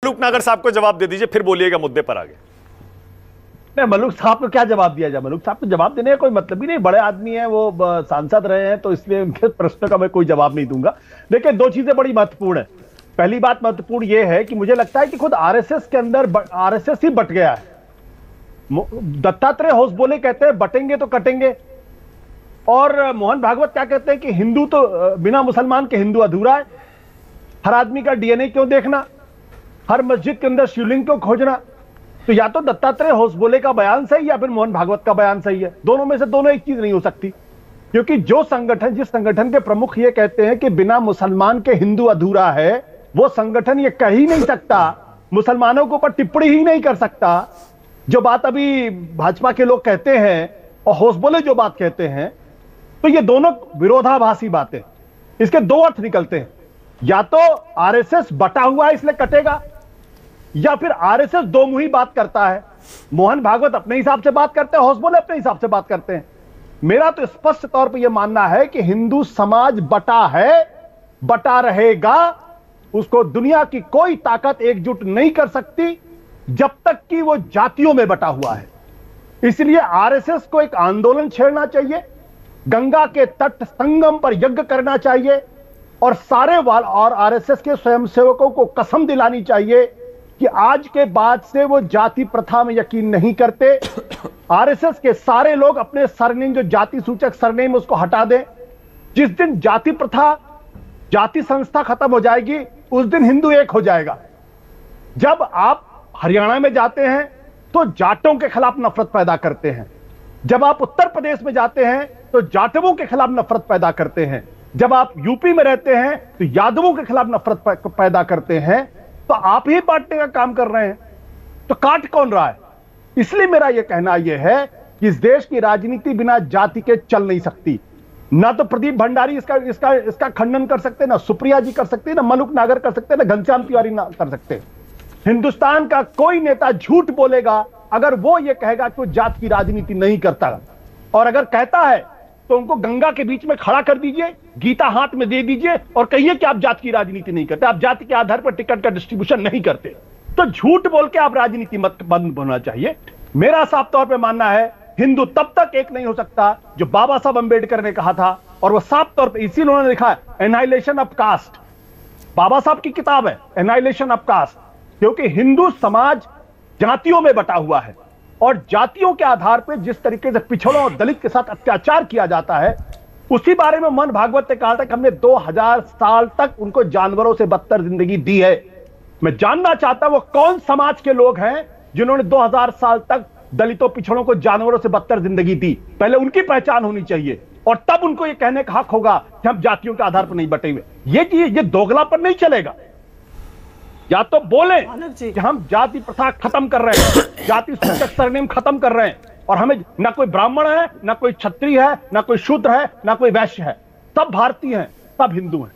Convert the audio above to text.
मलूक नागर साहब को जवाब दे दीजिए, फिर बोलिएगा मुद्दे पर आगे। नहीं, मलूक साहब को क्या जवाब दिया जाए? मलूक साहब को जवाब देने का कोई मतलब ही नहीं, बड़े आदमी हैं वो, सांसद रहे हैं, तो इसलिए उनके प्रश्न का मैं कोई जवाब नहीं दूंगा। देखिए, दो चीजें बड़ी महत्वपूर्ण है। पहली बात महत्वपूर्ण यह है कि मुझे लगता है कि खुद आरएसएस के अंदर आरएसएस ही बट गया है। दत्तात्रेय होसबोले कहते हैं बटेंगे तो कटेंगे, और मोहन भागवत क्या कहते हैं कि हिंदू तो बिना मुसलमान के हिंदू अधूरा है। हर आदमी का डीएनए क्यों देखना, हर मस्जिद के अंदर शिवलिंग क्यों खोजना? तो या तो दत्तात्रेय होसबोले का बयान सही या फिर मोहन भागवत का बयान सही है। दोनों में से दोनों एक चीज नहीं हो सकती, क्योंकि जो संगठन, जिस संगठन के प्रमुख ये कहते हैं कि बिना मुसलमान के हिंदू अधूरा है, वो संगठन ये कह ही नहीं सकता, मुसलमानों के ऊपर टिप्पणी ही नहीं कर सकता। जो बात अभी भाजपा के लोग कहते हैं और होसबोले जो बात कहते हैं, तो ये दोनों विरोधाभासी बातें, इसके दो अर्थ निकलते हैं। या तो आरएसएस बटा हुआ है इसलिए कटेगा, या फिर आरएसएस दो मुही बात करता है। मोहन भागवत अपने हिसाब से बात करते हैं, होसबोले अपने हिसाब से बात करते हैं। मेरा तो स्पष्ट तौर पर यह मानना है कि हिंदू समाज बटा है, बटा रहेगा। उसको दुनिया की कोई ताकत एकजुट नहीं कर सकती जब तक कि वो जातियों में बटा हुआ है। इसलिए आरएसएस को एक आंदोलन छेड़ना चाहिए, गंगा के तट संगम पर यज्ञ करना चाहिए, और सारे और आरएसएस के स्वयंसेवकों को कसम दिलानी चाहिए कि आज के बाद से वो जाति प्रथा में यकीन नहीं करते। आरएसएस के सारे लोग अपने सरनेम, जो जाति सूचक सरनेम, उसको हटा दें। जिस दिन जाति प्रथा, जाति संस्था खत्म हो जाएगी, उस दिन हिंदू एक हो जाएगा। जब आप हरियाणा में जाते हैं तो जाटों के खिलाफ नफरत पैदा करते हैं, जब आप उत्तर प्रदेश में जाते हैं तो जाटवों के खिलाफ नफरत पैदा करते हैं, जब आप यूपी में रहते हैं तो यादवों के खिलाफ नफरत पैदा करते हैं। तो आप ही बांटने का काम कर रहे हैं, तो काट कौन रहा है? इसलिए मेरा यह कहना यह है कि इस देश की राजनीति बिना जाति के चल नहीं सकती। ना तो प्रदीप भंडारी इसका खंडन कर सकते, ना सुप्रिया जी कर सकते, ना मलूक नागर कर सकते, ना घनश्याम तिवारी ना कर सकते। हिंदुस्तान का कोई नेता झूठ बोलेगा अगर वो ये कहेगा कि वो जात की राजनीति नहीं करता, और अगर कहता है तो उनको गंगा के बीच में खड़ा कर दीजिए, गीता हाथ में दे दीजिए और कहिए कि आप जात की राजनीति नहीं करते, आप जाति के आधार पर टिकट का डिस्ट्रीब्यूशन नहीं करते। तो झूठ बोल के आप राजनीति मत बंद होना चाहिए। मेरा साफ तौर पर मानना है हिंदू तब तक एक नहीं हो सकता जो बाबा साहब अंबेडकर ने कहा था, और वो साफ तौर पर इसी उन्होंने लिखा है, एनाइलेशन ऑफ कास्ट। बाबा साहब की किताब है एनाइलेशन ऑफ कास्ट, क्योंकि हिंदू समाज जातियों में बटा हुआ है, और जातियों के आधार पर जिस तरीके से पिछड़ों और दलित के साथ अत्याचार किया जाता है, उसी बारे में मोहन भागवत ने कहा था कि हमने 2000 साल तक उनको जानवरों से बदतर जिंदगी दी है। मैं जानना चाहता हूं वो कौन समाज के लोग हैं जिन्होंने 2000 साल तक दलितों पिछड़ों को जानवरों से बदतर जिंदगी दी। पहले उनकी पहचान होनी चाहिए, और तब उनको यह कहने का हक होगा कि हम जातियों के आधार पर नहीं बटे हुए। ये दोगलापन नहीं चलेगा। या तो बोले कि हम जाति प्रथा खत्म कर रहे हैं, जाति सूचक सरनेम खत्म कर रहे हैं, और हमें ना कोई ब्राह्मण है, ना कोई क्षत्रिय है, ना कोई शूद्र है, ना कोई वैश्य है, सब भारतीय हैं, सब हिंदू हैं।